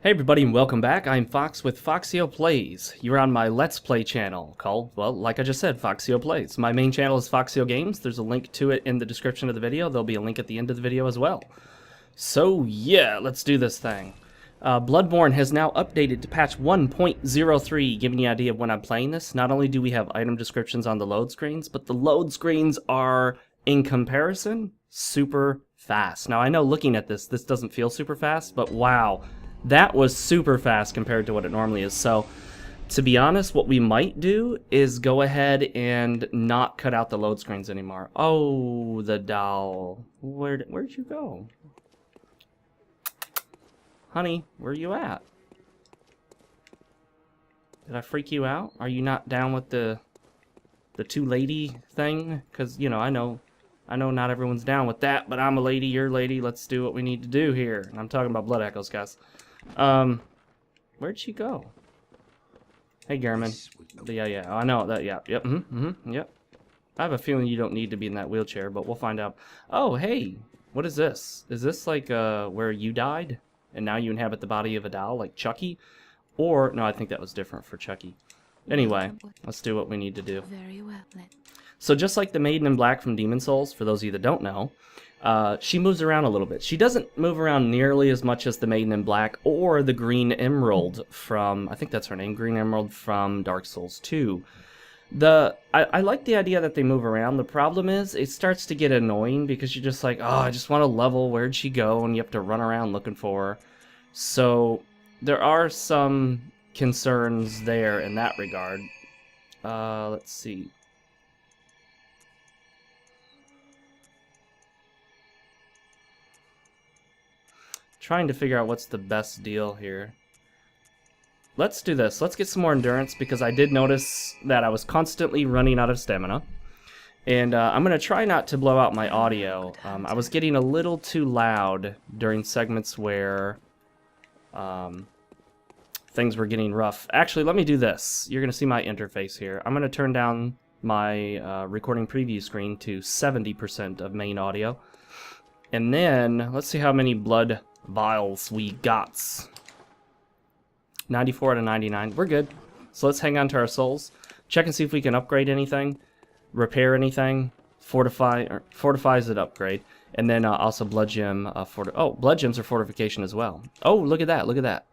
Hey everybody and welcome back. I'm Fox with Foxeo Plays. You're on my Let's Play channel called, well, like I just said, Foxeo Plays. My main channel is FoxeoGames. There's a link to it in the description of the video. There'll be a link at the end of the video as well. So yeah, let's do this thing. Bloodborne has now updated to patch 1.03, giving you an idea of when I'm playing this. Not only do we have item descriptions on the load screens, but the load screens are, in comparison, super fast. Now I know looking at this doesn't feel super fast, but wow. That was super fast compared to what it normally is. So, to be honest, what we might do is go ahead and not cut out the load screens anymore. Oh, the doll. Where'd you go? Honey, where are you at? Did I freak you out? Are you not down with the two lady thing? Because, you know, I know not everyone's down with that, but I'm a lady, you're a lady. Let's do what we need to do here. And I'm talking about blood echoes, guys. Where'd she go? Hey, Garmin. Yeah, I know that, yeah, yep, yep. I have a feeling you don't need to be in that wheelchair, but we'll find out. Oh, hey, what is this? Is this like, where you died, and now you inhabit the body of a doll, like Chucky? Or, no, I think that was different for Chucky. Anyway, let's do what we need to do. Very well, so just like the Maiden in Black from Demon Souls, for those of you that don't know, she moves around a little bit. She doesn't move around nearly as much as the Maiden in Black or the Green Emerald from, I think that's her name, Green Emerald from Dark Souls 2. I like the idea that they move around. The problem is it starts to get annoying because you're just like, oh, I just want to level. Where'd she go? And you have to run around looking for her. So there are some concerns there in that regard. Let's see. Trying to figure out what's the best deal here. Let's do this. Let's get some more endurance because I did notice that I was constantly running out of stamina. And I'm going to try not to blow out my audio. I was getting a little too loud during segments where things were getting rough. Actually, let me do this. You're going to see my interface here. I'm going to turn down my recording preview screen to 70% of main audio. And then, let's see how many blood vials we got. 94 out of 99. We're good. So let's hang on to our souls. Check and see if we can upgrade anything, repair anything, fortify. Fortify is an upgrade, and then also blood gem. Blood gems are fortification as well. Oh, look at that! Look at that.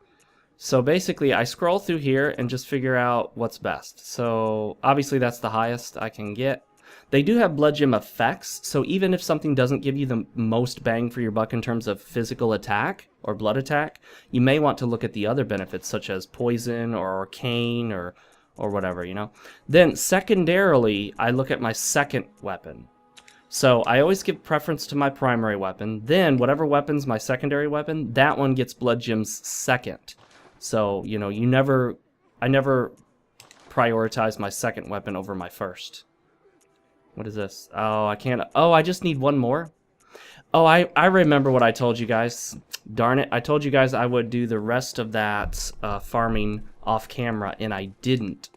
So basically, I scroll through here and just figure out what's best. So obviously, that's the highest I can get. They do have blood gem effects, so even if something doesn't give you the most bang for your buck in terms of physical attack or blood attack, you may want to look at the other benefits such as poison or arcane or whatever, you know. Then secondarily, I look at my second weapon. So I always give preference to my primary weapon. Then whatever weapon's my secondary weapon, that one gets blood gems second. So, you know, I never prioritize my second weapon over my first. What is this? Oh, I can't. Oh, I just need one more. Oh, I remember what I told you guys. Darn it. I told you guys I would do the rest of that farming off camera, and I didn't.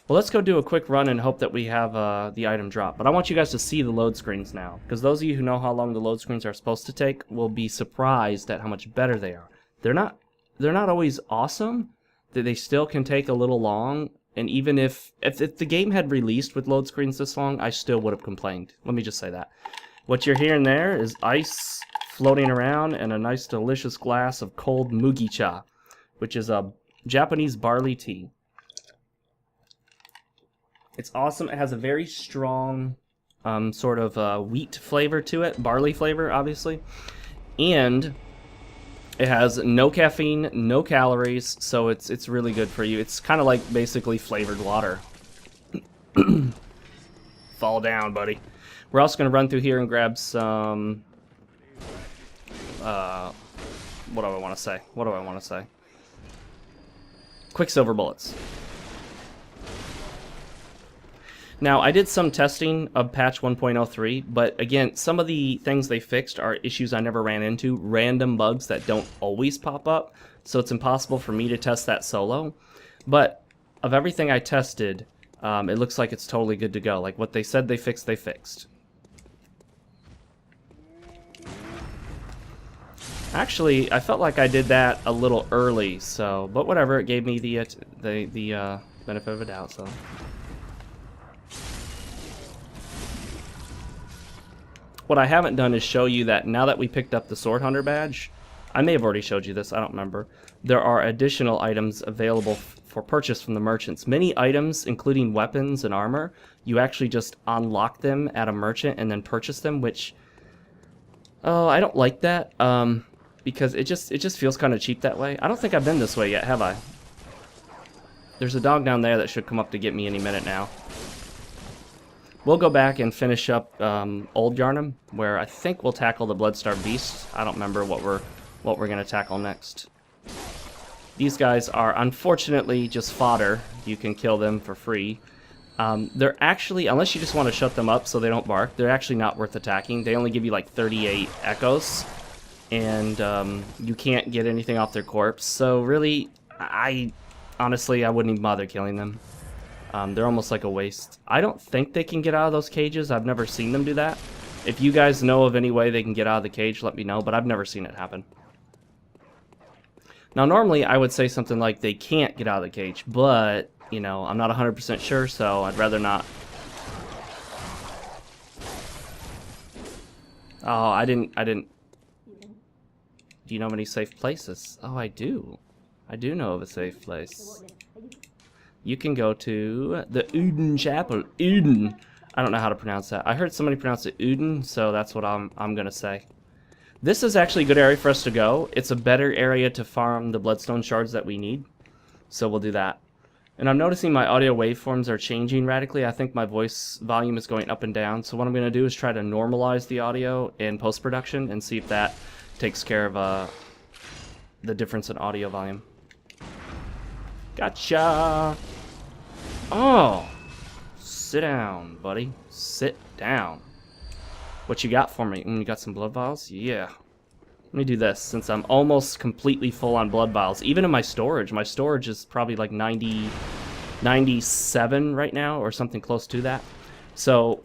Well, let's go do a quick run and hope that we have the item drop. But I want you guys to see the load screens now, because those of you who know how long the load screens are supposed to take will be surprised at how much better they are. They're not always awesome. They still can take a little long. And even if the game had released with load screens this long, I still would have complained. Let me just say that. What you're hearing there is ice floating around and a nice delicious glass of cold mugicha, which is a Japanese barley tea. It's awesome. It has a very strong sort of wheat flavor to it, barley flavor, obviously. And it has no caffeine, no calories, so it's really good for you. It's kind of like basically flavored water. Fall down, buddy. We're also going to run through here and grab some... what do I want to say? Quicksilver bullets. Now, I did some testing of patch 1.03, but again, some of the things they fixed are issues I never ran into, random bugs that don't always pop up, so it's impossible for me to test that solo. But of everything I tested, it looks like it's totally good to go. Like what they said they fixed, they fixed. Actually, I felt like I did that a little early, so... But whatever, it gave me the benefit of a doubt, so... What I haven't done is show you that now that we picked up the Sword Hunter badge, I may have already showed you this, I don't remember, there are additional items available for purchase from the merchants. Many items, including weapons and armor, you actually just unlock them at a merchant and then purchase them, which... Oh, I don't like that, because it just feels kind of cheap that way. I don't think I've been this way yet, have I? There's a dog down there that should come up to get me any minute now. We'll go back and finish up Old Yarnum, where I think we'll tackle the Bloodstarved Beast. I don't remember what we're gonna tackle next. These guys are unfortunately just fodder. You can kill them for free. They're actually, unless you just want to shut them up so they don't bark, they're actually not worth attacking. They only give you like 38 echoes, and you can't get anything off their corpse. So really, honestly, I wouldn't even bother killing them. They're almost like a waste. I don't think they can get out of those cages. I've never seen them do that. If you guys know of any way they can get out of the cage, let me know, but I've never seen it happen. Now, normally I would say something like they can't get out of the cage, but, you know, I'm not 100% sure, so I'd rather not. Oh, I didn't. Do you know of any safe places? Oh, I do. I do know of a safe place. You can go to the Uden Chapel. Uden. I don't know how to pronounce that. I heard somebody pronounce it Uden, so that's what I'm gonna say. This is actually a good area for us to go. It's a better area to farm the bloodstone shards that we need, so we'll do that. And I'm noticing my audio waveforms are changing radically. I think my voice volume is going up and down, so what I'm gonna do is try to normalize the audio in post-production and see if that takes care of the difference in audio volume. Gotcha! Oh! Sit down, buddy. Sit down. What you got for me? You got some blood vials? Yeah. Let me do this, since I'm almost completely full on blood vials. Even in my storage is probably like 97 right now, or something close to that. So,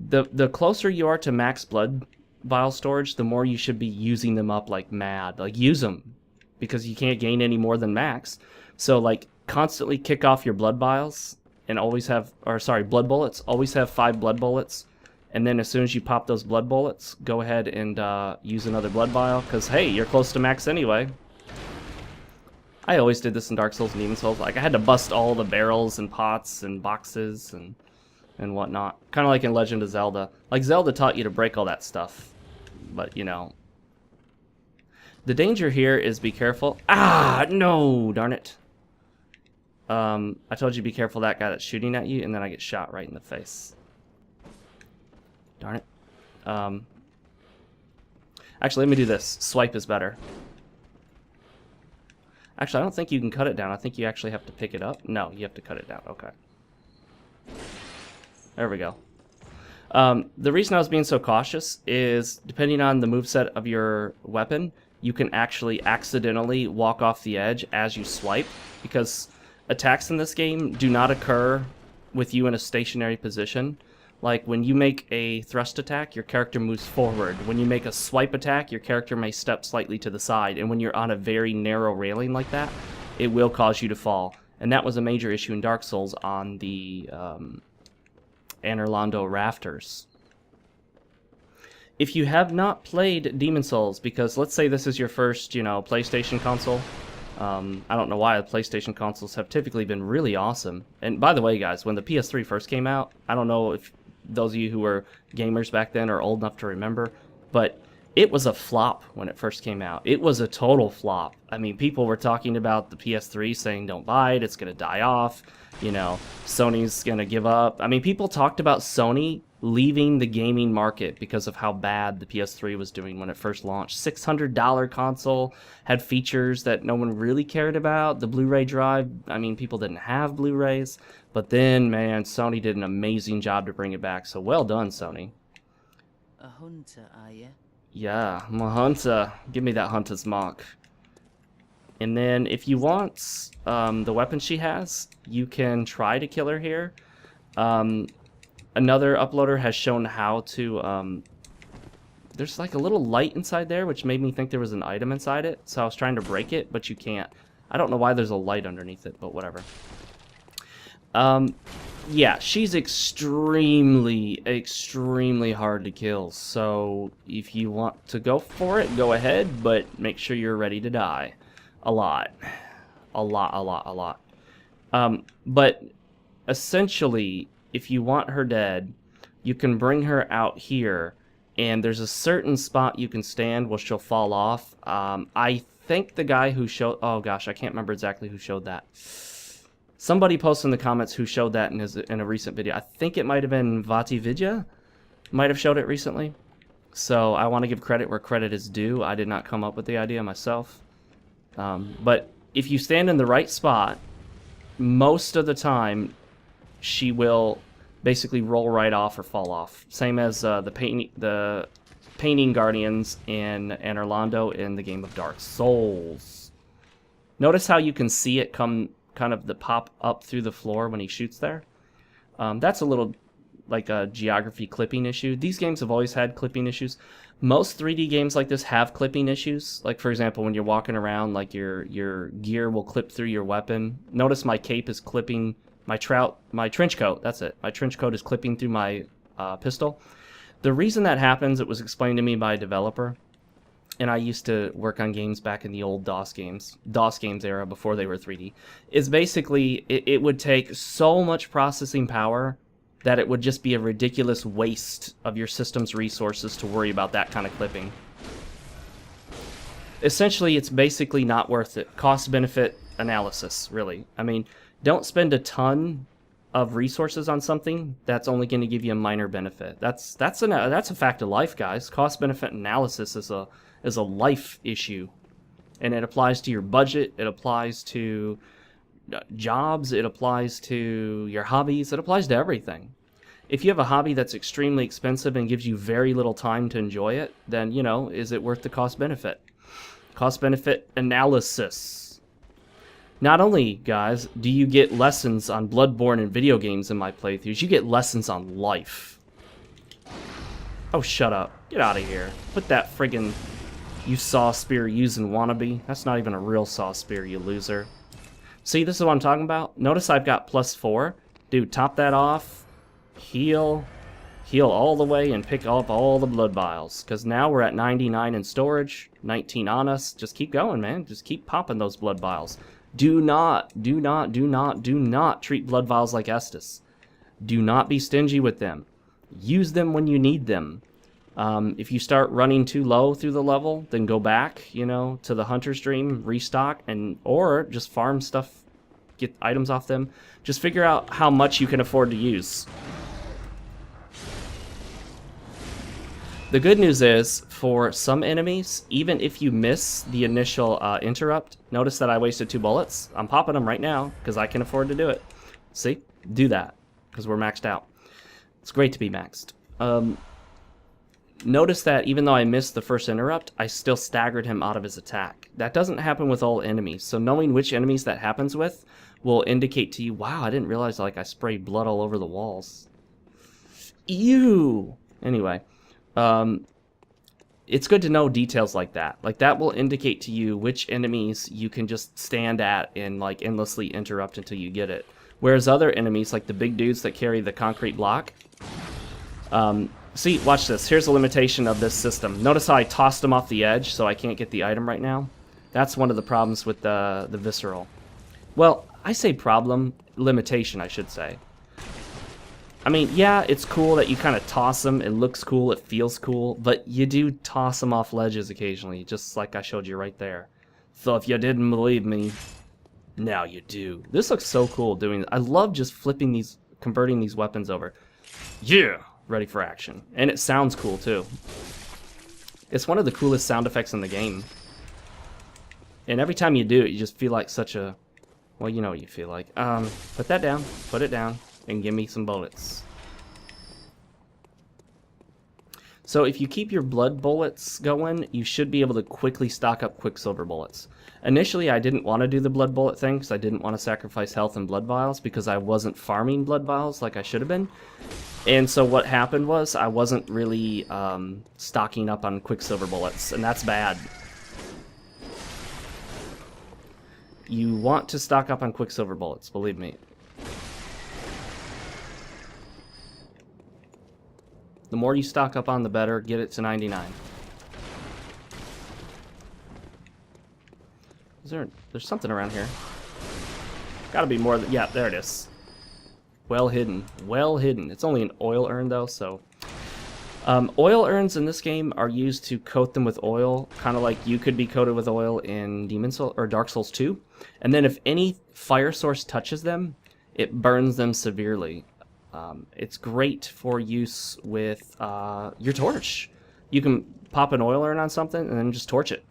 the closer you are to max blood vial storage, the more you should be using them up like mad. Like, use them, because you can't gain any more than max. So, like, constantly kick off your blood vials, and always have, or sorry, blood bullets. Always have 5 blood bullets. And then as soon as you pop those blood bullets, go ahead and use another blood vial, because, hey, you're close to max anyway. I always did this in Dark Souls and Demon Souls. Like, I had to bust all the barrels and pots and boxes and whatnot. Kind of like in Legend of Zelda. Like, Zelda taught you to break all that stuff. But, you know. The danger here is be careful. Ah, no, darn it. I told you be careful that guy that's shooting at you, and then I get shot right in the face. Darn it. Actually, let me do this. Swipe is better. Actually, I don't think you can cut it down. I think you actually have to pick it up. No, you have to cut it down. Okay. There we go. The reason I was being so cautious is, depending on the moveset of your weapon, you can actually accidentally walk off the edge as you swipe, because attacks in this game do not occur with you in a stationary position. Like, when you make a thrust attack, your character moves forward. When you make a swipe attack, your character may step slightly to the side. And when you're on a very narrow railing like that, it will cause you to fall. And that was a major issue in Dark Souls on the Anorlando rafters. If you have not played Demon Souls, because let's say this is your first, you know, PlayStation console. I don't know why PlayStation consoles have typically been really awesome. And by the way, guys, when the PS3 first came out, I don't know if those of you who were gamers back then are old enough to remember, but it was a flop when it first came out. It was a total flop. I mean, people were talking about the PS3, saying don't buy it, it's going to die off, you know, Sony's going to give up. I mean, people talked about Sony leaving the gaming market because of how bad the PS3 was doing when it first launched. $600 console, had features that no one really cared about. The Blu-ray drive, I mean, people didn't have Blu-rays. But then, man, Sony did an amazing job to bring it back. So well done, Sony. A hunter, are you? Yeah, I'm a hunter. Give me that hunter's mark. And then if you want the weapon she has, you can try to kill her here. Another uploader has shown how to there's like a little light inside there, which made me think there was an item inside it. So I was trying to break it, but you can't. I don't know why there's a light underneath it, but whatever. Yeah, she's extremely, extremely hard to kill. So if you want to go for it, go ahead, but make sure you're ready to die. A lot. A lot, a lot, a lot. But essentially, if you want her dead, you can bring her out here, and there's a certain spot you can stand where she'll fall off. I think the guy who showed... Oh gosh, I can't remember exactly who showed that. Somebody posted in the comments who showed that in a recent video. I think it might have been Vati Vidya. Might have showed it recently. So I want to give credit where credit is due. I did not come up with the idea myself. But if you stand in the right spot, most of the time she will basically roll right off or fall off. Same as the painting guardians in Orlando in the game of Dark Souls. Notice how you can see it come kind of the pop up through the floor when he shoots there. That's a little like a geography clipping issue. These games have always had clipping issues. Most 3D games like this have clipping issues. Like for example, when you're walking around, like your gear will clip through your weapon. Notice my cape is clipping my trench coat. That's it. My trench coat is clipping through my pistol. The reason that happens, it was explained to me by a developer. And I used to work on games back in the old DOS games era before they were 3D, is basically it would take so much processing power that it would just be a ridiculous waste of your system's resources to worry about that kind of clipping. Essentially, it's basically not worth it. Cost-benefit analysis, really. I mean, don't spend a ton of resources on something that's only going to give you a minor benefit. That's a fact of life, guys. Cost-benefit analysis is a life issue, and it applies to your budget, it applies to jobs, it applies to your hobbies, it applies to everything. If you have a hobby that's extremely expensive and gives you very little time to enjoy it, then, you know, is it worth the cost-benefit? Cost-benefit analysis. Not only, guys, do you get lessons on Bloodborne and video games in my playthroughs, you get lessons on life. Oh, shut up. Get out of here. Put that friggin' you saw spear using wannabe. That's not even a real saw spear, you loser. See, this is what I'm talking about. Notice I've got +4. Dude, top that off. Heal all the way and pick up all the blood vials. Because now we're at 99 in storage, 19 on us. Just keep going, man. Just keep popping those blood vials. Do not treat blood vials like Estus. Do not be stingy with them. Use them when you need them. If you start running too low through the level, then go back, you know, to the hunter's dream, restock, or just farm stuff, get items off them. Just figure out how much you can afford to use. The good news is, for some enemies, even if you miss the initial interrupt, notice that I wasted 2 bullets. I'm popping them right now, because I can afford to do it. See? Do that, because we're maxed out. It's great to be maxed. Notice that even though I missed the first interrupt, I still staggered him out of his attack. That doesn't happen with all enemies, so knowing which enemies that happens with will indicate to you, wow, I didn't realize like I sprayed blood all over the walls. Ew! Anyway, it's good to know details like that. Like, that will indicate to you which enemies you can just stand at and like endlessly interrupt until you get it. Whereas other enemies, like the big dudes that carry the concrete block, see, watch this. Here's a limitation of this system. Notice how I tossed him off the edge so I can't get the item right now? That's one of the problems with the visceral. Well, I say problem, limitation, I should say. I mean, yeah, it's cool that you kind of toss them. It looks cool, it feels cool, but you do toss them off ledges occasionally, just like I showed you right there. So if you didn't believe me, now you do. This looks so cool doing it. I love just flipping these, converting these weapons over. Yeah! Ready for action. And it sounds cool, too. It's one of the coolest sound effects in the game. And every time you do it, you just feel like such a... Well, you know what you feel like. Put that down, put it down, and give me some bullets. So if you keep your blood bullets going, you should be able to quickly stock up Quicksilver bullets. Initially, I didn't want to do the blood bullet thing because I didn't want to sacrifice health and blood vials because I wasn't farming blood vials like I should have been. And so what happened was I wasn't really stocking up on quicksilver bullets, and that's bad. You want to stock up on quicksilver bullets, believe me. The more you stock up on, the better. Get it to 99. There's something around here. Gotta be more than... Yeah, there it is. Well hidden. Well hidden. It's only an oil urn, though, so... oil urns in this game are used to coat them with oil, kind of like you could be coated with oil in Demon Souls or Dark Souls 2. And then if any fire source touches them, it burns them severely. It's great for use with your torch. You can pop an oil urn on something and then just torch it.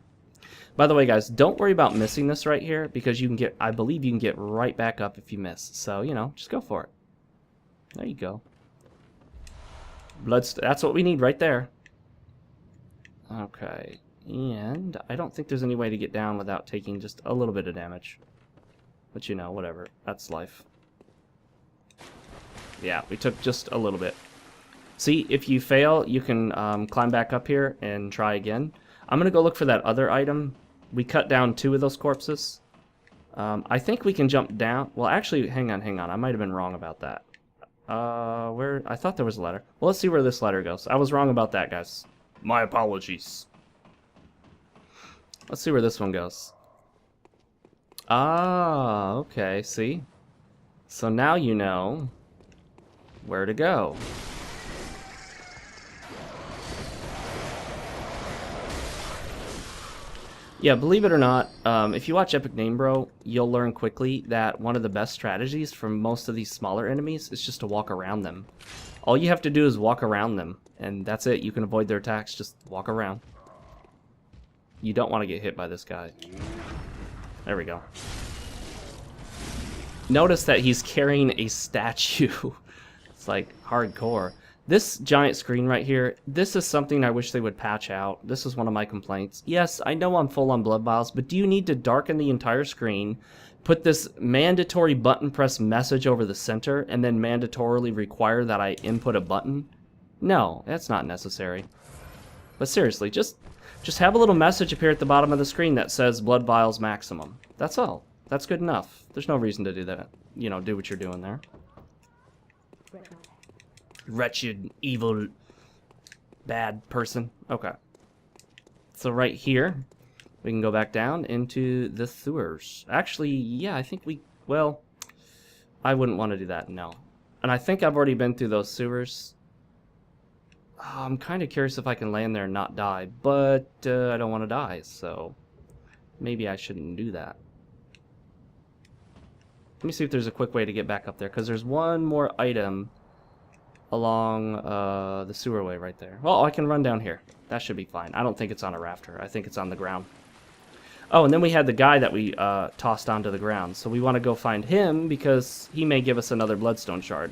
By the way, guys, don't worry about missing this right here because you can get, I believe you can get right back up if you miss. So, you know, just go for it. There you go. That's what we need right there. Okay, and I don't think there's any way to get down without taking just a little bit of damage. But you know, whatever. That's life. Yeah, we took just a little bit. See, if you fail, you can climb back up here and try again. I'm going to go look for that other item. We cut down 2 of those corpses. I think we can jump down. Well, actually, hang on. I might have been wrong about that. Where? I thought there was a ladder. Well, let's see where this ladder goes. I was wrong about that, guys. My apologies. Let's see where this one goes. Ah, okay, see? So now you know where to go. Yeah, believe it or not, if you watch Epic Name Bro, you'll learn quickly that one of the best strategies for most of these smaller enemies is just to walk around them. All you have to do is walk around them, and that's it. You can avoid their attacks, just walk around. You don't want to get hit by this guy. There we go. Notice that he's carrying a statue. It's like hardcore. This giant screen right here, this is something I wish they would patch out. This is one of my complaints. Yes, I know I'm full on blood vials, but do you need to darken the entire screen, put this mandatory button press message over the center, and then mandatorily require that I input a button? No, that's not necessary. But seriously, just have a little message appear at the bottom of the screen that says blood vials maximum. That's all. That's good enough. There's no reason to do that. You know, do what you're doing there. Wretched, evil, bad person. Okay. So right here, we can go back down into the sewers. Actually, yeah, I think we... Well, I wouldn't want to do that, no. And I think I've already been through those sewers. I'm kind of curious if I can land there and not die, but I don't want to die, so maybe I shouldn't do that. Let me see if there's a quick way to get back up there, because there's one more item along the sewerway right there. Well, I can run down here. That should be fine. I don't think it's on a rafter. I think it's on the ground. Oh, and then we had the guy that we tossed onto the ground. So we want to go find him because he may give us another bloodstone shard.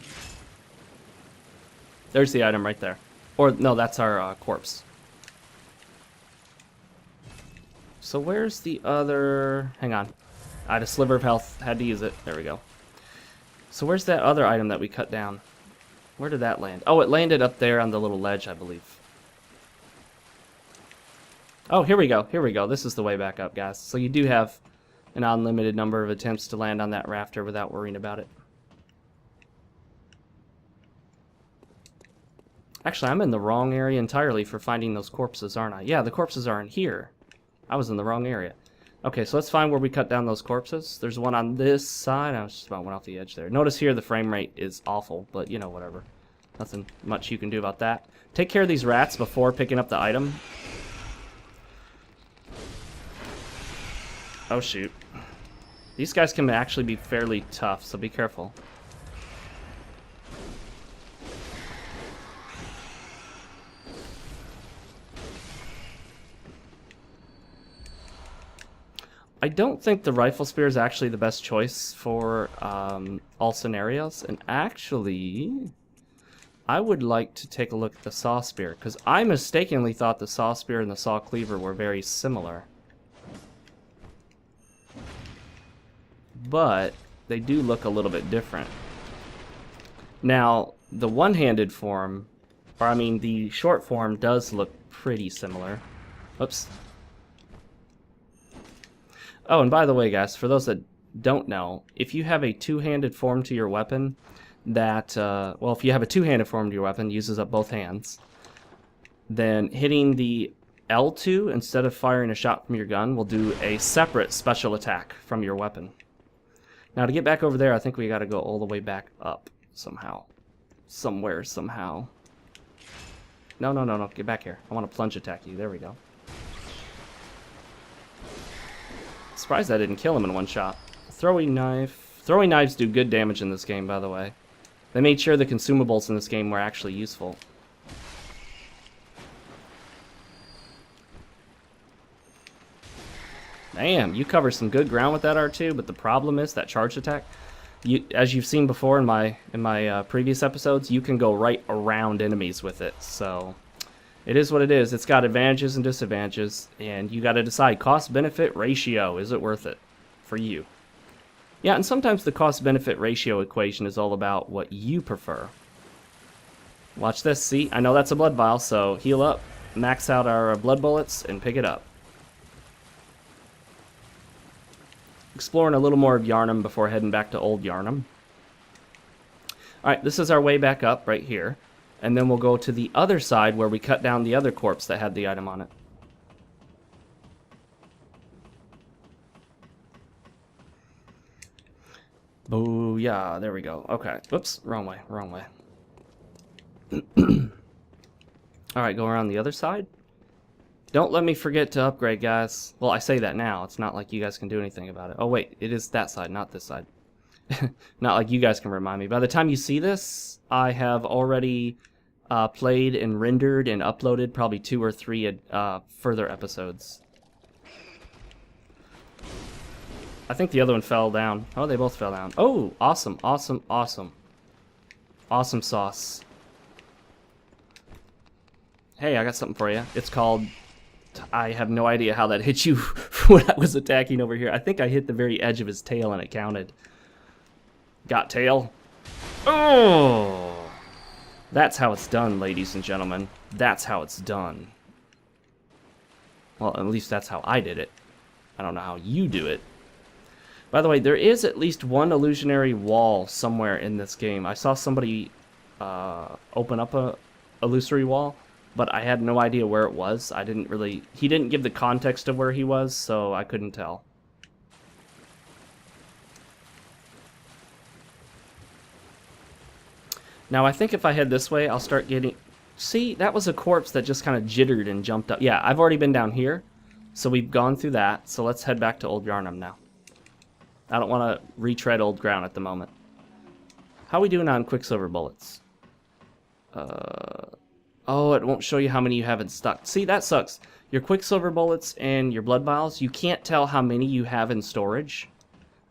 There's the item right there. Or, no, that's our corpse. So where's the other... Hang on. I had a sliver of health. Had to use it. There we go. So where's that other item that we cut down? Where did that land? Oh, it landed up there on the little ledge, I believe. Oh, here we go. Here we go. This is the way back up, guys. So you do have an unlimited number of attempts to land on that rafter without worrying about it. Actually, I'm in the wrong area entirely for finding those corpses, aren't I? Yeah, the corpses are in here. I was in the wrong area. Okay, so let's find where we cut down those corpses. There's one on this side. I just about went off the edge there. Notice here the frame rate is awful, but you know, whatever. Nothing much you can do about that. Take care of these rats before picking up the item. Oh, shoot. These guys can actually be fairly tough, so be careful. I don't think the rifle spear is actually the best choice for all scenarios, and actually, I would like to take a look at the saw spear, because I mistakenly thought the saw spear and the saw cleaver were very similar. but they do look a little bit different. Now, the one-handed form, or I mean the short form, does look pretty similar. Oops. Oh, and by the way, guys, for those that don't know, if you have a two-handed form to your weapon that, well, if you have a two-handed form to your weapon, uses up both hands, then hitting the L2 instead of firing a shot from your gun will do a separate special attack from your weapon. Now, to get back over there, I think we got to go all the way back up somehow. Somewhere, somehow. No, no, no, no. Get back here. I want to plunge attack you. There we go. Surprised I didn't kill him in one shot. Throwing knife. Throwing knives do good damage in this game, by the way. They made sure the consumables in this game were actually useful. Damn, you cover some good ground with that R2, but the problem is that charge attack. As you've seen before in my previous episodes, you can go right around enemies with it. So it is what it is. It's got advantages and disadvantages, and you got to decide cost-benefit ratio. Is it worth it for you? Yeah, and sometimes the cost-benefit ratio equation is all about what you prefer. Watch this. See, I know that's a blood vial, so heal up, max out our blood bullets, and pick it up. Exploring a little more of Yharnam before heading back to Old Yharnam. Alright, this is our way back up right here. And then we'll go to the other side where we cut down the other corpse that had the item on it. Booyah, there we go. Okay, oops, wrong way, wrong way. Alright, go around the other side. Don't let me forget to upgrade, guys. Well, I say that now. It's not like you guys can do anything about it. Oh, wait. It is that side, not this side. Not like you guys can remind me. By the time you see this, I have already played and rendered and uploaded probably 2 or 3 further episodes. I think the other one fell down. Oh, they both fell down. Oh, awesome, awesome, awesome. Awesome sauce. Hey, I got something for you. It's called... I have no idea how that hit you when I was attacking over here. I think I hit the very edge of his tail and it counted. Got tail. Oh! That's how it's done, ladies and gentlemen. That's how it's done. Well, at least that's how I did it. I don't know how you do it. By the way, there is at least one illusionary wall somewhere in this game. I saw somebody open up a illusory wall, but I had no idea where it was. He didn't give the context of where he was, so I couldn't tell. Now, I think if I head this way, I'll start getting... See, that was a corpse that just kind of jittered and jumped up. Yeah, I've already been down here, so we've gone through that. So let's head back to Old Yharnam now. I don't want to retread old ground at the moment. How are we doing on Quicksilver bullets? Oh, it won't show you how many you have in stock. See, that sucks. Your Quicksilver bullets and your blood vials, you can't tell how many you have in storage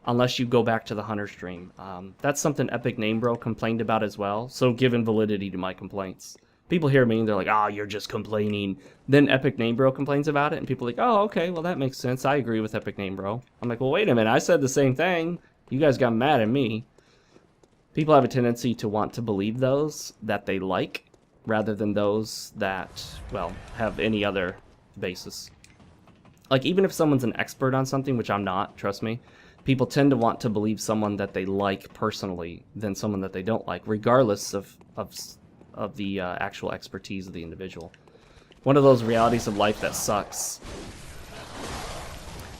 unless you go back to the Hunter stream. That's something Epic Name Bro complained about as well, so given validity to my complaints. People hear me and they're like, oh, you're just complaining. Then Epic Name Bro complains about it, and people are like, oh, okay, well, that makes sense. I agree with Epic Name Bro. I'm like, well, wait a minute. I said the same thing. You guys got mad at me. People have a tendency to want to believe those that they like, rather than those that, well, have any other basis. Like, even if someone's an expert on something, which I'm not, trust me, people tend to want to believe someone that they like personally than someone that they don't like, regardless of the actual expertise of the individual. One of those realities of life that sucks.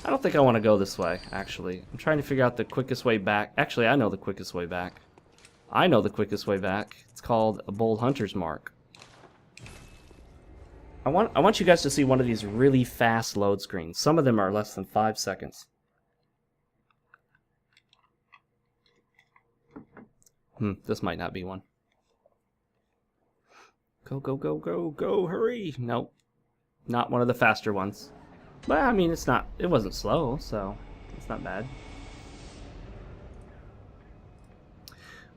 I don't think I want to go this way, actually. I'm trying to figure out the quickest way back. Actually, I know the quickest way back. I know the quickest way back. It's called a Bold Hunter's Mark. I want you guys to see one of these really fast load screens. Some of them are less than 5 seconds. This might not be one. Go, go, go, go, go, hurry! Nope. Not one of the faster ones. But, I mean, it wasn't slow, so it's not bad.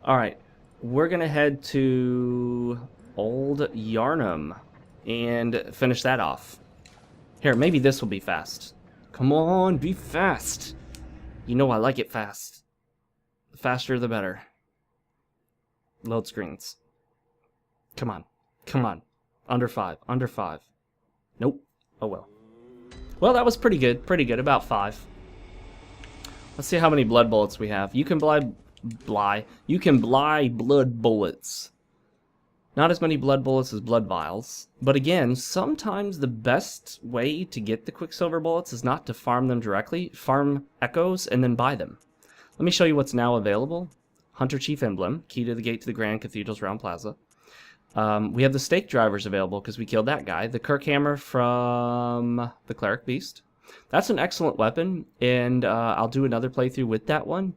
Alright, we're gonna head to Old Yharnam and finish that off. Here, maybe this will be fast. Come on, be fast! You know I like it fast. The faster the better. Load screens. Come on. Come on. Under 5. Under 5. Nope. Oh well. Well, that was pretty good. Pretty good. About 5. Let's see how many blood bullets we have. You can You can buy blood bullets. Not as many blood bullets as blood vials. But again, sometimes the best way to get the Quicksilver bullets is not to farm them directly. Farm echoes and then buy them. Let me show you what's now available. Hunter Chief Emblem, key to the gate to the Grand Cathedral's Round Plaza. We have the stake drivers available because we killed that guy. The Kirk Hammer from the Cleric Beast. That's an excellent weapon, and I'll do another playthrough with that one.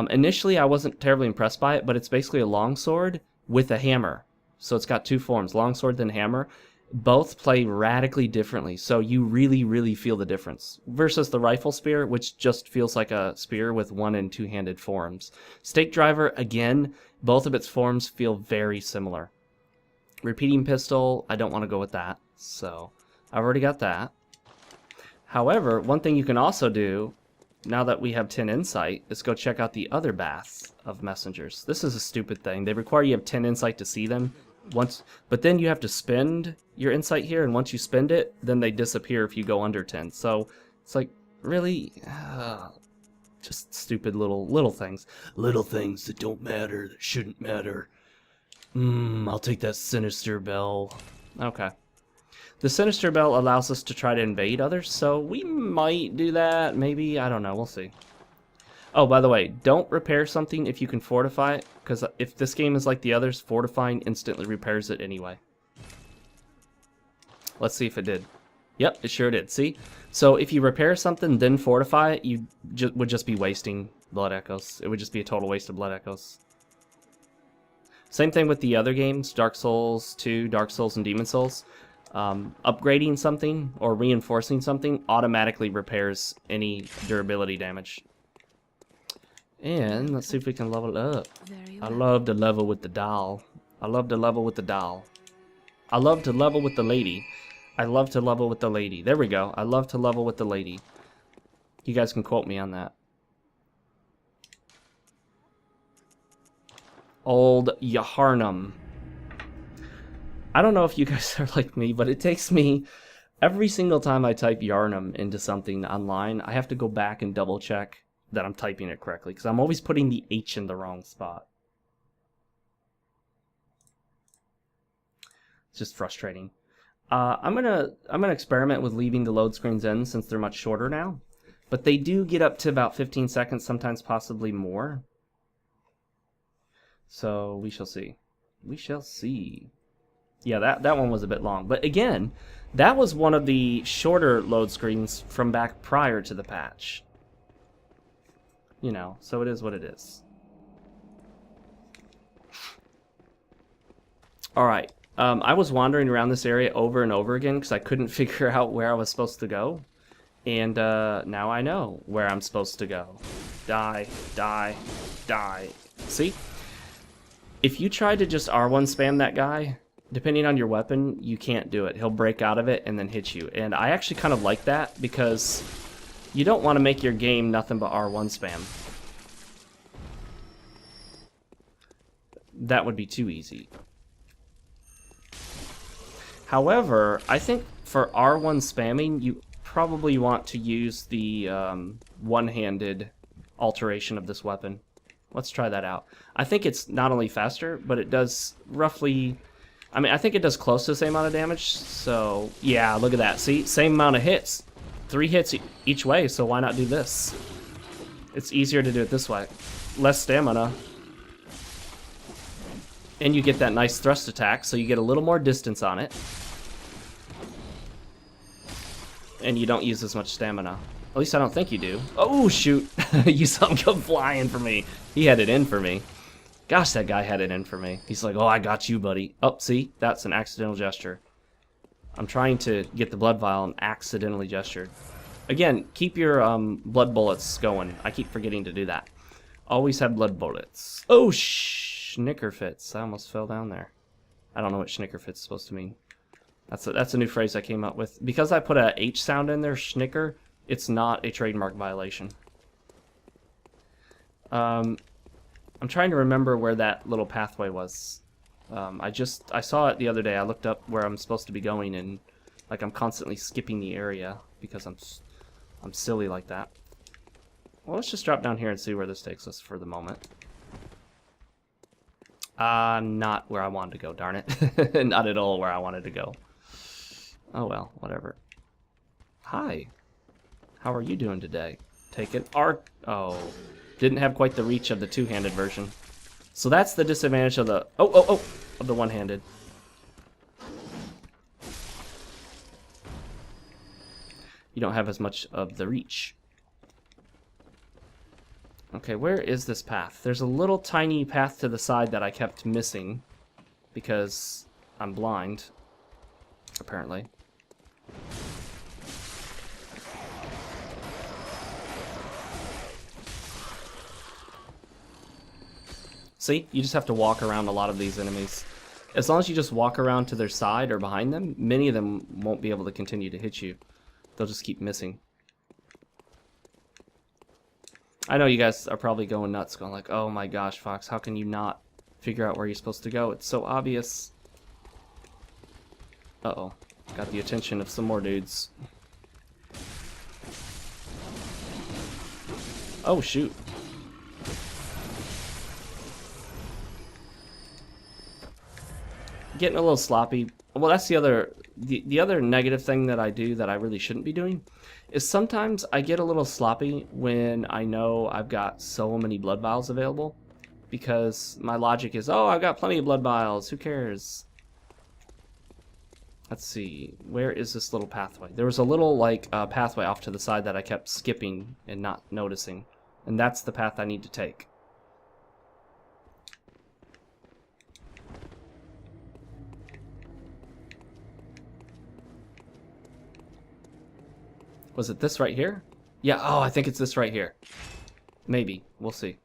Initially, I wasn't terribly impressed by it, but it's basically a longsword with a hammer. So it's got 2 forms, longsword then hammer. Both play radically differently, so you really, really feel the difference. Versus the rifle spear, which just feels like a spear with 1- and 2-handed forms. Stake driver, again, both of its forms feel very similar. Repeating pistol, I don't want to go with that, so I've already got that. However, one thing you can also do, now that we have 10 insight, is go check out the other baths of messengers. This is a stupid thing. They require you have 10 insight to see them. But then you have to spend your insight here, and once you spend it, then they disappear if you go under 10. So it's like, really? Just stupid little things. Little things that don't matter, that shouldn't matter. I'll take that Sinister Bell. Okay. The Sinister Bell allows us to try to invade others, so we might do that, maybe, I don't know, we'll see. Oh, by the way, don't repair something if you can fortify it, because if this game is like the others, fortifying instantly repairs it anyway. Let's see if it did. Yep, it sure did, see? So if you repair something, then fortify it, you would just be wasting blood echoes. It would just be a total waste of blood echoes. Same thing with the other games, Dark Souls 2, Dark Souls, and Demon Souls. Upgrading something or reinforcing something automatically repairs any durability damage. And let's see if we can level up. I love to level with the doll. I love to level with the doll. I love to level with the lady. I love to level with the lady. There we go. I love to level with the lady. You guys can quote me on that. Old Yaharnum. I don't know if you guys are like me, but it takes me every single time I type Yarnum into something online, I have to go back and double check that I'm typing it correctly because I'm always putting the H in the wrong spot. It's just frustrating. I'm gonna experiment with leaving the load screens in since they're much shorter now, but they do get up to about 15 seconds, sometimes possibly more. So we shall see. We shall see. Yeah, that one was a bit long. But again, that was one of the shorter load screens from back prior to the patch. You know, so it is what it is. Alright, I was wandering around this area over and over again because I couldn't figure out where I was supposed to go. And now I know where I'm supposed to go. Die, die, die. See? If you try to just R1 spam that guy, depending on your weapon, you can't do it. He'll break out of it and then hit you. And I actually kind of like that because you don't want to make your game nothing but R1 spam. That would be too easy. However, I think for R1 spamming, you probably want to use the one-handed alteration of this weapon. Let's try that out. I think it's not only faster, but it does roughly... I mean, I think it does close to the same amount of damage, so... Yeah, look at that. See? Same amount of hits. 3 hits each way, so why not do this? It's easier to do it this way. Less stamina. And you get that nice thrust attack, so you get a little more distance on it. And you don't use as much stamina. At least I don't think you do. Oh, shoot. You saw him go flying for me. He had it in for me. Gosh, that guy had it in for me. He's like, oh, I got you, buddy. Oh, see? That's an accidental gesture. I'm trying to get the blood vial and accidentally gestured. Again, keep your blood bullets going. I keep forgetting to do that. Always have blood bullets. Oh, schnickerfits. I almost fell down there. I don't know what schnickerfits is supposed to mean. That's a new phrase I came up with. Because I put a H sound in there, schnicker, it's not a trademark violation. I'm trying to remember where that little pathway was. I saw it the other day. I looked up where I'm supposed to be going, and like I'm constantly skipping the area because I'm silly like that. Well, let's just drop down here and see where this takes us for the moment. Not where I wanted to go, darn it. Not at all where I wanted to go. Oh well, whatever. Hi. How are you doing today? Take an art. Oh, didn't have quite the reach of the two-handed version. So that's the disadvantage of the of the one-handed. You don't have as much of the reach. Okay, where is this path? There's a little tiny path to the side that I kept missing because I'm blind, apparently. See, you just have to walk around a lot of these enemies. As long as you just walk around to their side or behind them, many of them won't be able to continue to hit you. They'll just keep missing. I know you guys are probably going nuts, going like, oh my gosh, Fox, how can you not figure out where you're supposed to go? It's so obvious. Uh-oh. Got the attention of some more dudes. Oh, shoot. Getting a little sloppy. Well, that's the other negative thing that I do that I really shouldn't be doing is sometimes I get a little sloppy when I know I've got so many blood vials available, because my logic is, oh, I've got plenty of blood vials, who cares? Let's see, where is this little pathway? There was a little like pathway off to the side that I kept skipping and not noticing, and that's the path I need to take. Was it this right here? Yeah, oh, I think it's this right here. Maybe. We'll see.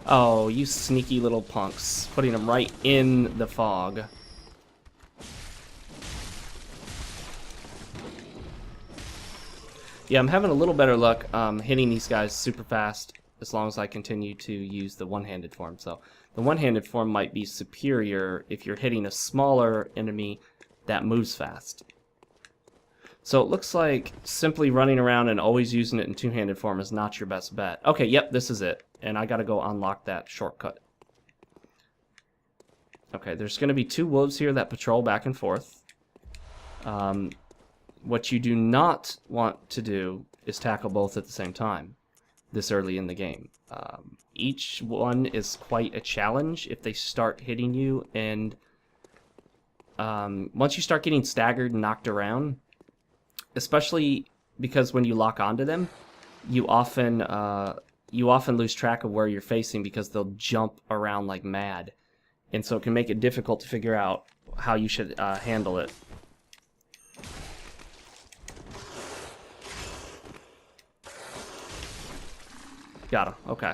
Oh, you sneaky little punks. Putting them right in the fog. Yeah, I'm having a little better luck hitting these guys super fast as long as I continue to use the one-handed form. So the one-handed form might be superior if you're hitting a smaller enemy that moves fast. So it looks like simply running around and always using it in two-handed form is not your best bet. Okay, yep, this is it. And I gotta go unlock that shortcut. Okay, there's gonna be two wolves here that patrol back and forth. What you do not want to do is tackle both at the same time this early in the game. Each one is quite a challenge if they start hitting you, and once you start getting staggered and knocked around, especially because when you lock onto them, you often lose track of where you're facing because they'll jump around like mad, and so it can make it difficult to figure out how you should handle it. Got him. Okay.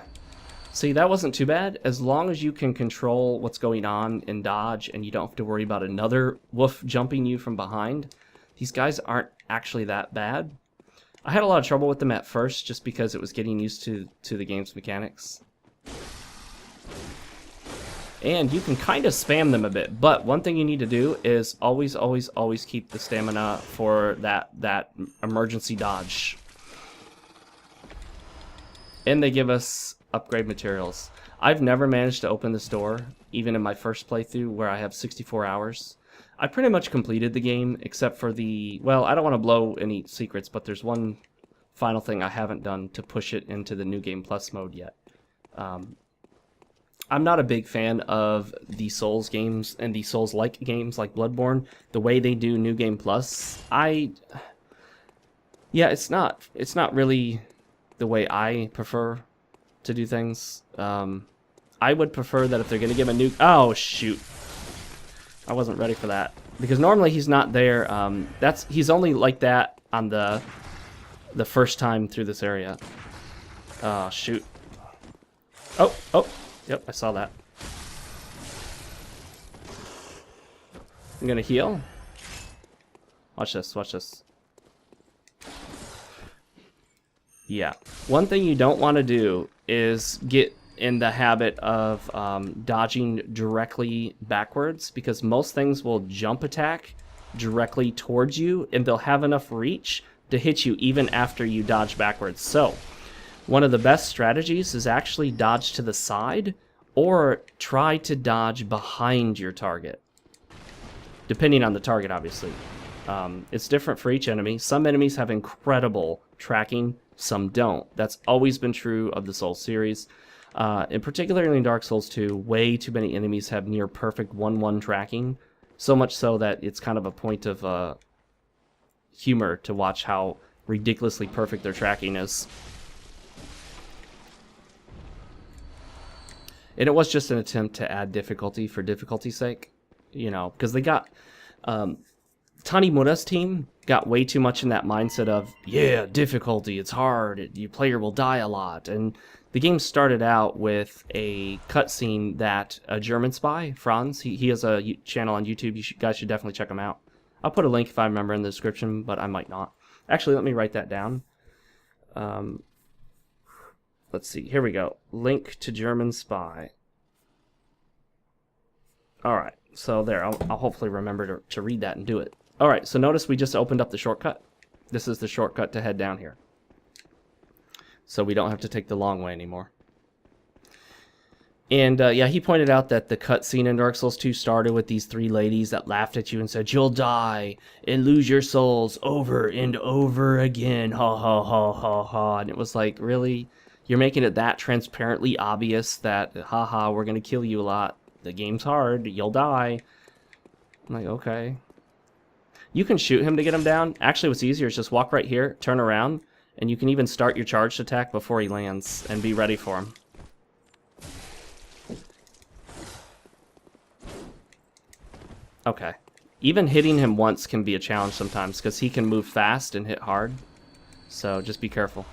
See, that wasn't too bad. As long as you can control what's going on and dodge, and you don't have to worry about another wolf jumping you from behind, these guys aren't actually that bad. I had a lot of trouble with them at first just because it was getting used to the game's mechanics. And you can kind of spam them a bit, but one thing you need to do is always, always, always keep the stamina for that emergency dodge. And they give us upgrade materials. I've never managed to open this door, even in my first playthrough where I have 64 hours. I pretty much completed the game, except for the... Well, I don't want to blow any secrets, but there's one final thing I haven't done to push it into the New Game Plus mode yet. I'm not a big fan of the Souls games and the Souls-like games like Bloodborne. The way they do New Game Plus, yeah, it's not really the way I prefer to do things. I would prefer that if they're going to give a new... Oh, shoot. I wasn't ready for that. Because normally he's not there. He's only like that on the first time through this area. Oh, shoot. Oh, yep, I saw that. I'm going to heal. Watch this, watch this. Yeah. One thing you don't want to do is get in the habit of dodging directly backwards, because most things will jump attack directly towards you, and they'll have enough reach to hit you even after you dodge backwards. So, one of the best strategies is actually dodge to the side, or try to dodge behind your target. Depending on the target, obviously. It's different for each enemy. Some enemies have incredible tracking, some don't. That's always been true of the Souls series. In particular in Dark Souls 2, way too many enemies have near perfect 1-1 tracking. So much so that it's kind of a point of humor to watch how ridiculously perfect their tracking is. And it was just an attempt to add difficulty for difficulty's sake. You know, because they got... Tanimura's team got way too much in that mindset of, yeah, difficulty, it's hard, your player will die a lot. And the game started out with a cutscene that a German spy, Franz, he has a channel on YouTube, you guys should definitely check him out. I'll put a link if I remember in the description, but I might not. Actually, let me write that down. Let's see, here we go. Link to German spy. Alright, so there, I'll hopefully remember to read that and do it. Alright, so notice we just opened up the shortcut. This is the shortcut to head down here. So we don't have to take the long way anymore. And yeah, he pointed out that the cutscene in Dark Souls 2 started with these three ladies that laughed at you and said, "You'll die and lose your souls over and over again. Ha ha ha ha ha." And it was like, really? You're making it that transparently obvious that, haha, we're going to kill you a lot. The game's hard. You'll die. I'm like, okay. You can shoot him to get him down. Actually, what's easier is just walk right here, turn around, and you can even start your charged attack before he lands and be ready for him. Okay. Even hitting him once can be a challenge sometimes because he can move fast and hit hard. So just be careful.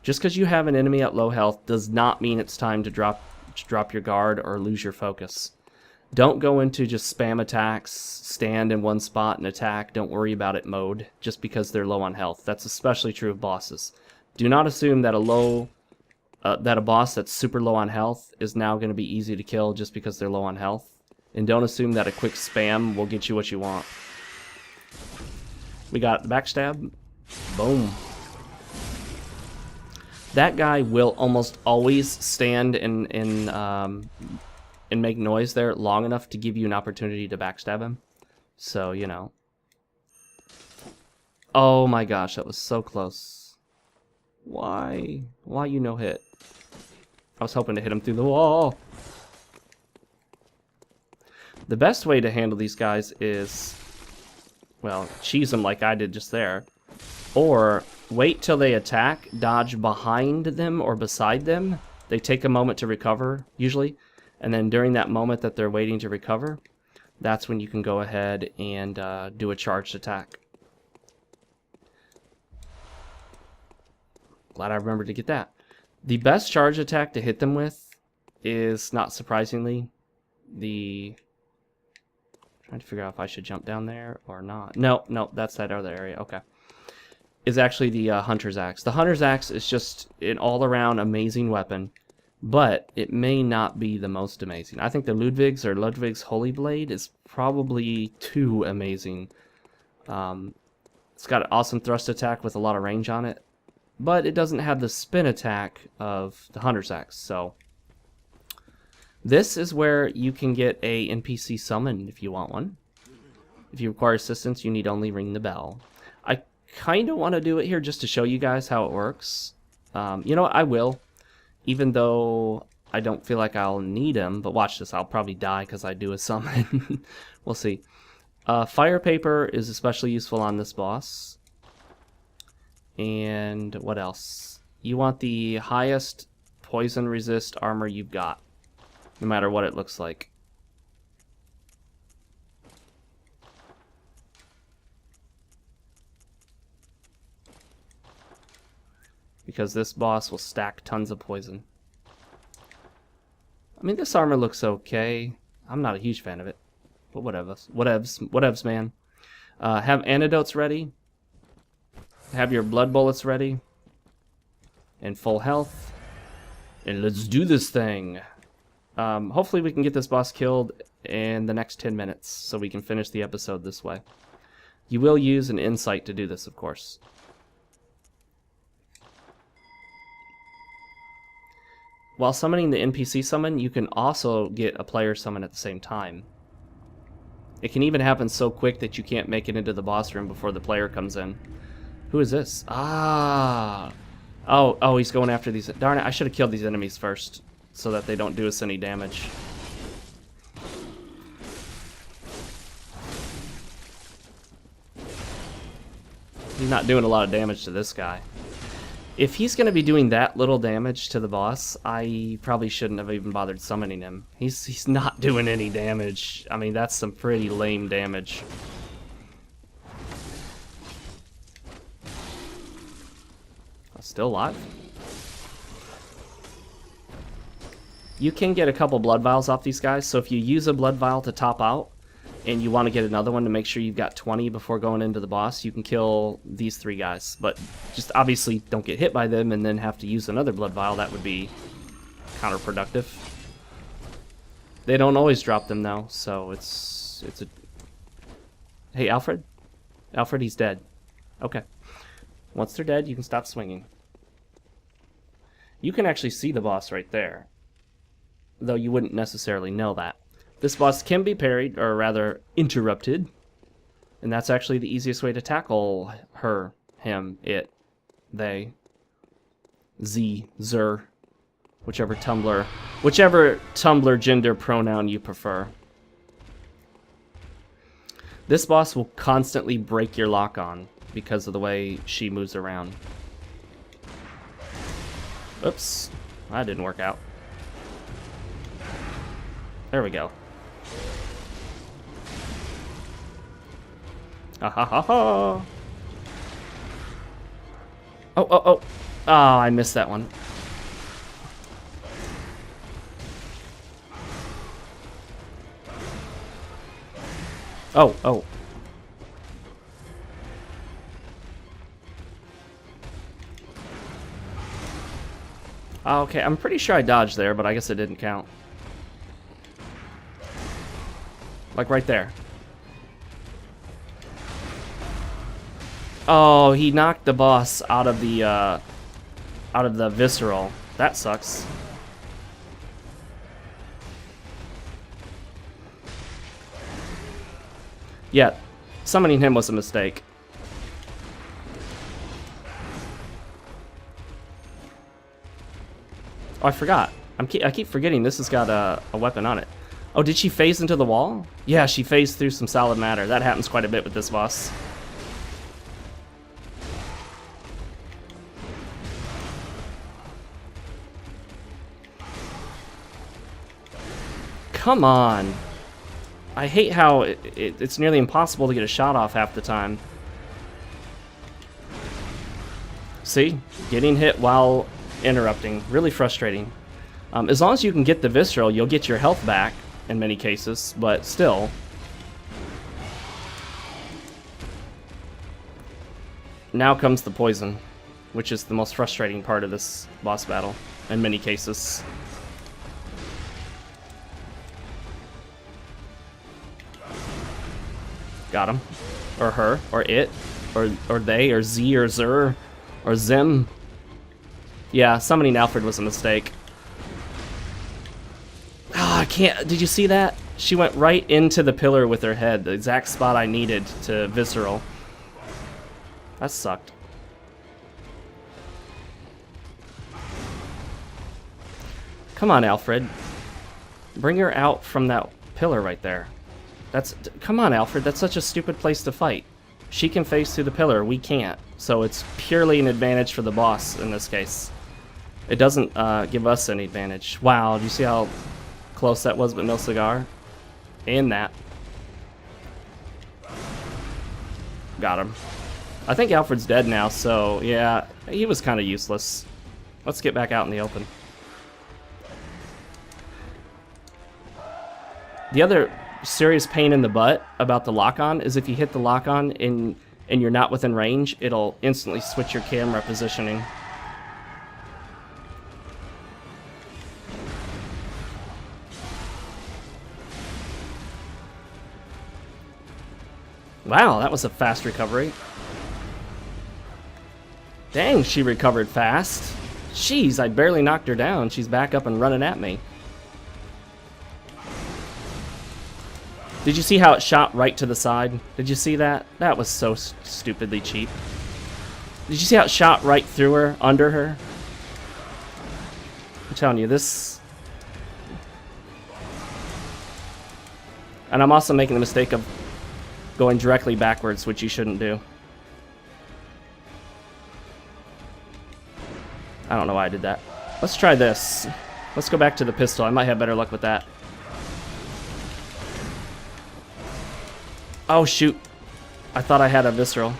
Just because you have an enemy at low health does not mean it's time to drop your guard or lose your focus. Don't go into just spam attacks, stand in one spot and attack, don't worry about it mode, just because they're low on health. That's especially true of bosses. Do not assume that a boss that's super low on health is now going to be easy to kill just because they're low on health. And don't assume that a quick spam will get you what you want. We got the backstab. Boom. That guy will almost always stand and make noise there long enough to give you an opportunity to backstab him. So, you know. Oh my gosh, that was so close. Why? Why you no hit? I was hoping to hit him through the wall. The best way to handle these guys is, well, cheese them like I did just there. Or wait till they attack, dodge behind them or beside them. They take a moment to recover, usually. And then during that moment that they're waiting to recover, that's when you can go ahead and do a charged attack. Glad I remembered to get that. The best charge attack to hit them with is, not surprisingly, the... trying to figure out if I should jump down there or not. No, that's that other area. Okay. Is actually the Hunter's Axe. The Hunter's Axe is just an all-around amazing weapon, but it may not be the most amazing. I think the Ludwig's Holy Blade is probably too amazing. It's got an awesome thrust attack with a lot of range on it, but it doesn't have the spin attack of the Hunter's Axe, so... this is where you can get a NPC summoned if you want one. If you require assistance, you need only ring the bell. I kind of want to do it here just to show you guys how it works. You know what? I will. Even though I don't feel like I'll need him. But watch this. I'll probably die because I do a summon. We'll see. Fire paper is especially useful on this boss. And what else? You want the highest poison resist armor you've got. No matter what it looks like. Because this boss will stack tons of poison. I mean, this armor looks okay. I'm not a huge fan of it. But whatevs, man. Have antidotes ready. Have your blood bullets ready. And full health. And let's do this thing. Hopefully we can get this boss killed in the next 10 minutes so we can finish the episode this way. You will use an insight to do this, of course. While summoning the NPC summon, you can also get a player summon at the same time. It can even happen so quick that you can't make it into the boss room before the player comes in. Who is this? Ah! Oh, he's going after these. Darn it, I should have killed these enemies first so that they don't do us any damage. He's not doing a lot of damage to this guy. If he's going to be doing that little damage to the boss, I probably shouldn't have even bothered summoning him. He's not doing any damage. I mean, that's some pretty lame damage. Still alive. You can get a couple blood vials off these guys, so if you use a blood vial to top out, and you want to get another one to make sure you've got 20 before going into the boss, you can kill these 3 guys. But just obviously don't get hit by them and then have to use another blood vial. That would be counterproductive. They don't always drop them though, so it's a... Hey, Alfred? Alfred, he's dead. Okay. Once they're dead, you can stop swinging. You can actually see the boss right there, though you wouldn't necessarily know that. This boss can be parried, or rather interrupted, and that's actually the easiest way to tackle her, him, it, they, zer, whichever Tumblr gender pronoun you prefer. This boss will constantly break your lock on because of the way she moves around. Oops, that didn't work out. There we go. Ah ha ha ha! Oh, I missed that one. Oh. Okay, I'm pretty sure I dodged there, but I guess it didn't count. Like right there. Oh, he knocked the boss out of the visceral. That sucks. Yeah, summoning him was a mistake. Oh, I forgot. I keep forgetting this has got a weapon on it. Oh, did she phase into the wall? Yeah, she phased through some solid matter. That happens quite a bit with this boss. Come on. I hate how it's nearly impossible to get a shot off half the time. See? Getting hit while interrupting. Really frustrating. As long as you can get the visceral, you'll get your health back in many cases, but still. Now comes the poison, which is the most frustrating part of this boss battle in many cases. Got him. Or her. Or it. Or they. Or Z. Or Zer. Or Zim. Yeah, summoning Alfred was a mistake. Oh, I can't... Did you see that? She went right into the pillar with her head. The exact spot I needed to visceral. That sucked. Come on, Alfred. Bring her out from that pillar right there. Come on, Alfred, that's such a stupid place to fight. She can phase through the pillar, we can't. So it's purely an advantage for the boss in this case. It doesn't give us any advantage. Wow, do you see how close that was, but no cigar? And that. Got him. I think Alfred's dead now, so yeah, he was kind of useless. Let's get back out in the open. The other serious pain in the butt about the lock-on is if you hit the lock-on and you're not within range, it'll instantly switch your camera positioning. Wow, that was a fast recovery. Dang, she recovered fast. Jeez, I barely knocked her down. She's back up and running at me. Did you see how it shot right to the side? Did you see that? That was so stupidly cheap. Did you see how it shot right through her, under her? I'm telling you, this... And I'm also making the mistake of going directly backwards, which you shouldn't do. I don't know why I did that. Let's try this. Let's go back to the pistol. I might have better luck with that. Oh, shoot. I thought I had a visceral.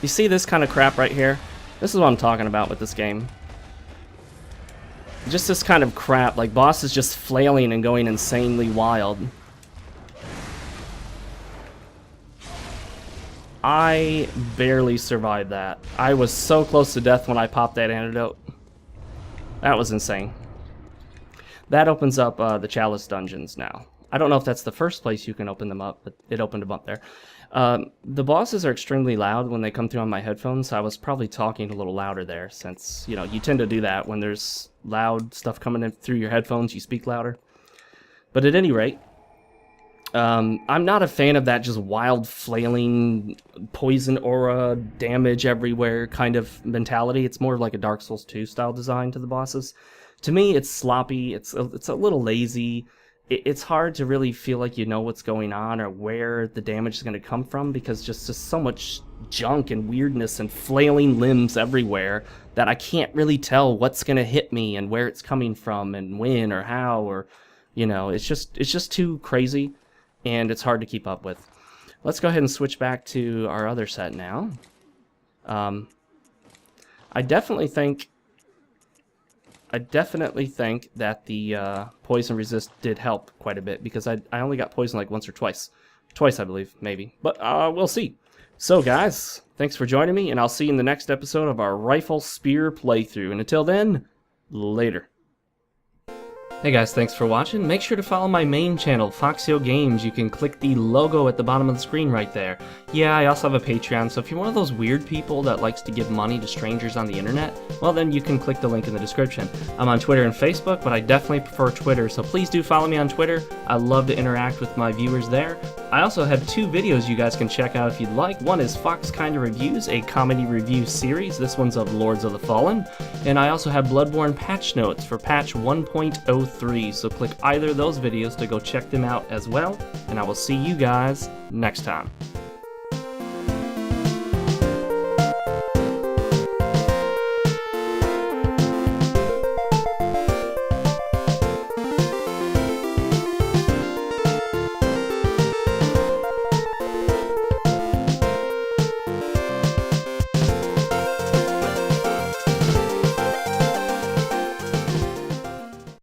You see this kind of crap right here? This is what I'm talking about with this game. Just this kind of crap, like bosses just flailing and going insanely wild. I barely survived that. I was so close to death when I popped that antidote. That was insane. That opens up the Chalice dungeons now. I don't know if that's the first place you can open them up, but it opened them up there. The bosses are extremely loud when they come through on my headphones, so I was probably talking a little louder there, since, you know, you tend to do that when there's loud stuff coming in through your headphones, you speak louder. But at any rate, I'm not a fan of that just wild, flailing, poison aura, damage everywhere kind of mentality. It's more of like a Dark Souls 2 style design to the bosses. To me, it's sloppy, it's a little lazy. It's hard to really feel like you know what's going on or where the damage is going to come from, because just so much junk and weirdness and flailing limbs everywhere that I can't really tell what's going to hit me and where it's coming from and when or how, or, you know, it's just too crazy. And it's hard to keep up with. Let's go ahead and switch back to our other set now. I definitely think that the poison resist did help quite a bit, because I only got poisoned like once or twice. Twice, I believe, maybe. But we'll see. So, guys, thanks for joining me, and I'll see you in the next episode of our Rifle Spear playthrough. And until then, later. Hey guys, thanks for watching. Make sure to follow my main channel, FoxeoGames. You can click the logo at the bottom of the screen right there. Yeah, I also have a Patreon, so if you're one of those weird people that likes to give money to strangers on the internet, well then you can click the link in the description. I'm on Twitter and Facebook, but I definitely prefer Twitter, so please do follow me on Twitter. I love to interact with my viewers there. I also have 2 videos you guys can check out if you'd like. One is Fox Kinda Reviews, a comedy review series. This one's of Lords of the Fallen. And I also have Bloodborne patch notes for patch 1.03, so click either of those videos to go check them out as well. And I will see you guys next time.